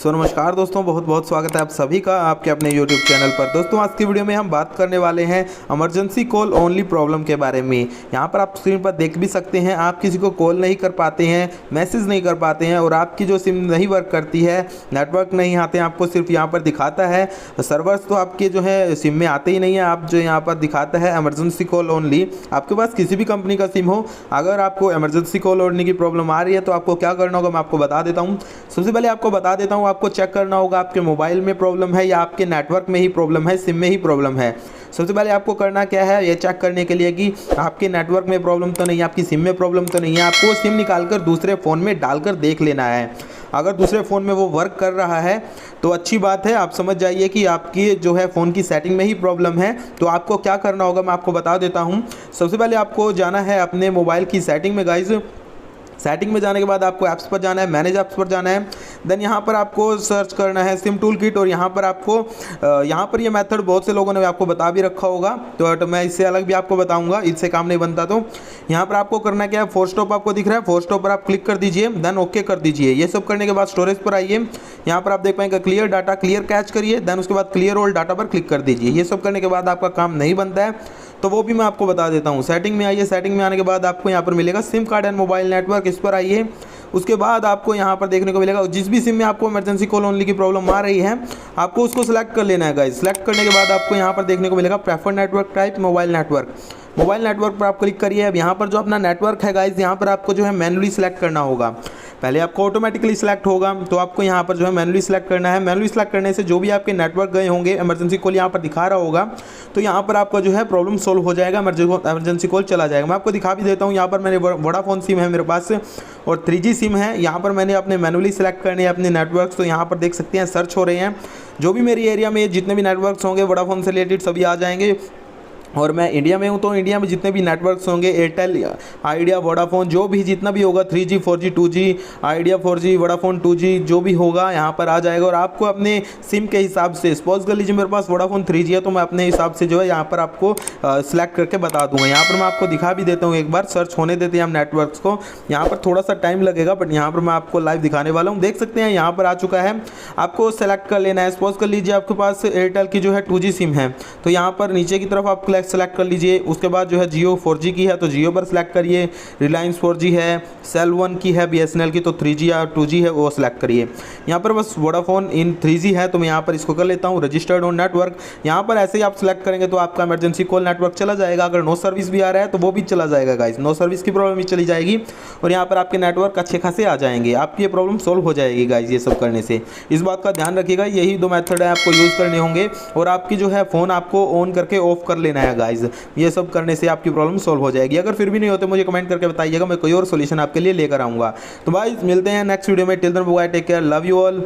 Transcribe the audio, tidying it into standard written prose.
सो नमस्कार दोस्तों, बहुत बहुत स्वागत है आप सभी का आपके अपने YouTube चैनल पर। दोस्तों आज की वीडियो में हम बात करने वाले हैं इमरजेंसी कॉल ओनली प्रॉब्लम के बारे में। यहाँ पर आप स्क्रीन पर देख भी सकते हैं, आप किसी को कॉल नहीं कर पाते हैं, मैसेज नहीं कर पाते हैं और आपकी जो सिम नहीं वर्क करती है, नेटवर्क नहीं आते हैं, आपको सिर्फ यहाँ पर दिखाता है सर्वर्स तो आपके जो है सिम में आते ही नहीं है। आप जो यहाँ पर दिखाता है इमरजेंसी कॉल ओनली। आपके पास किसी भी कंपनी का सिम हो, अगर आपको इमरजेंसी कॉल ओनली की प्रॉब्लम आ रही है तो आपको क्या करना होगा मैं आपको बता देता हूँ। सबसे पहले आपको बता देता हूँ, आपको चेक करना होगा आपके मोबाइल में प्रॉब्लम है या आपके नेटवर्क में ही प्रॉब्लम है, सिम में ही प्रॉब्लम है। सबसे पहले आपको करना क्या है, ये चेक करने के लिए कि आपके नेटवर्क में प्रॉब्लम तो नहीं है, आपकी सिम में प्रॉब्लम तो नहीं है। आपको सिम निकालकर दूसरे फ़ोन में डालकर देख लेना है। अगर दूसरे फ़ोन में वो वर्क कर रहा है तो अच्छी बात है, आप समझ जाइए कि आपकी जो है फ़ोन की सेटिंग में ही प्रॉब्लम है। तो आपको क्या करना होगा मैं आपको बता देता हूँ। सबसे पहले आपको जाना है अपने मोबाइल की सेटिंग में गाइज। सेटिंग में जाने के बाद आपको ऐप्स पर जाना है, मैनेज ऐप्स पर जाना है। देन यहाँ पर आपको सर्च करना है सिम टूल किट और यहाँ पर आपको यहाँ पर ये मेथड बहुत से लोगों ने आपको बता भी रखा होगा, तो मैं इससे अलग भी आपको बताऊंगा, इससे काम नहीं बनता। तो यहाँ पर आपको करना क्या है, फोर स्टॉप आपको दिख रहा है, फोर स्टॉप पर आप क्लिक कर दीजिए, देन ओके कर दीजिए। ये सब करने के बाद स्टोरेज पर आइए, यहाँ पर आप देख पाएंगे क्लियर डाटा, क्लियर कैच करिए, देन उसके बाद क्लियर ऑल डाटा पर क्लिक कर दीजिए। ये सब करने के बाद आपका काम नहीं बनता है तो वो भी मैं आपको बता देता हूँ। सेटिंग में आइए, सेटिंग में आने के बाद आपको यहाँ पर मिलेगा SIM card and mobile network, इस पर आइए। उसके बाद आपको यहाँ पर देखने को मिलेगा जिस भी सिम में आपको इमरजेंसी कॉल ओनली की प्रॉब्लम आ रही है, आपको उसको सिलेक्ट कर लेना है गाइस। सिलेक्ट करने के बाद आपको यहाँ पर देखने को मिलेगा prefer network type mobile network. Mobile network पर आप क्लिक करिए। अब यहाँ पर जो अपना नेटवर्क है गाइस, यहाँ पर आपको जो है मैनुअली सिलेक्ट करना होगा। पहले आपको ऑटोमेटिकली सिलेक्ट होगा, तो आपको यहाँ पर जो है मैनुअली सिलेक्ट करना है। मैनुअली सिलेक्ट करने से जो भी आपके नेटवर्क गए होंगे, इमरजेंसी कॉल यहाँ पर दिखा रहा होगा, तो यहाँ पर आपका जो है प्रॉब्लम सोल्व हो जाएगा, इमरजेंसी कॉल चला जाएगा। मैं आपको दिखा भी देता हूँ। यहाँ पर मैंने वोडाफोन सिम है मेरे पास और 3G सिम है। यहाँ पर मैंने अपने मैनुअली सिलेक्ट करने हैं अपने नेटवर्क्स, तो यहाँ पर देख सकते हैं सर्च हो रहे हैं। जो भी मेरी एरिया में जितने भी नेटवर्क्स होंगे वोडाफोन से रिलेटेड सभी आ जाएंगे। और मैं इंडिया में हूँ तो इंडिया में जितने भी नेटवर्क्स होंगे, एयरटेल, आइडिया, वोडाफोन, जो भी जितना भी होगा, 3G 4G 2G, idea 4G, Vodafone 2G, जो भी होगा यहाँ पर आ जाएगा। और आपको अपने सिम के हिसाब से, सपोज कर लीजिए मेरे पास वोडाफोन 3G है तो मैं अपने हिसाब से जो है यहाँ पर आपको सिलेक्ट करके बता दूंगा। यहाँ पर मैं आपको दिखा भी देता हूँ, एक बार सर्च होने देते हैं हम नेटवर्क्स को। यहाँ पर थोड़ा सा टाइम लगेगा बट यहाँ पर मैं आपको लाइव दिखाने वाला हूँ। देख सकते हैं यहाँ पर आ चुका है, आपको सेलेक्ट कर लेना है। सपोज कर लीजिए आपके पास एयरटेल की जो है 2G सिम है, तो यहाँ पर नीचे की तरफ आप सेलेक्ट कर लीजिए। उसके बाद जो है जियो 4G की है तो जियो पर सिलेक्ट करिए, रिलायंस 4G है, सेल 1 की है BSNL की तो 3G या 2G है वो सिलेक्ट करिए। यहाँ पर बस वोडाफोन इन 3G है तो मैं यहाँ पर इसको कर लेता हूँ रजिस्टर्ड ऑन नेटवर्क। यहाँ पर ऐसे ही आप सिलेक्ट करेंगे तो आपका इमरजेंसी कॉल नेटवर्क चला जाएगा। अगर नो सर्विस भी आ रहा है तो वो भी चला जाएगा गाइस, नो सर्विस की प्रॉब्लम भी चली जाएगी और यहाँ पर आपके नेटवर्क अच्छे खासे आ जाएंगे, आपकी ये प्रॉब्लम सोल्व हो जाएगी गाइस। ये सब करने से इस बात का ध्यान रखिएगा, यही दो मेथड है आपको यूज़ करने होंगे और आपकी जो है फ़ोन आपको ऑन करके ऑफ कर लेना है गाइस। ये सब करने से आपकी प्रॉब्लम सॉल्व हो जाएगी। अगर फिर भी नहीं होते मुझे कमेंट करके बताइएगा, मैं कोई और सॉल्यूशन आपके लिए लेकर आऊँगा। तो भाई मिलते हैं नेक्स्ट वीडियो में। Till then bye, take care, love you all.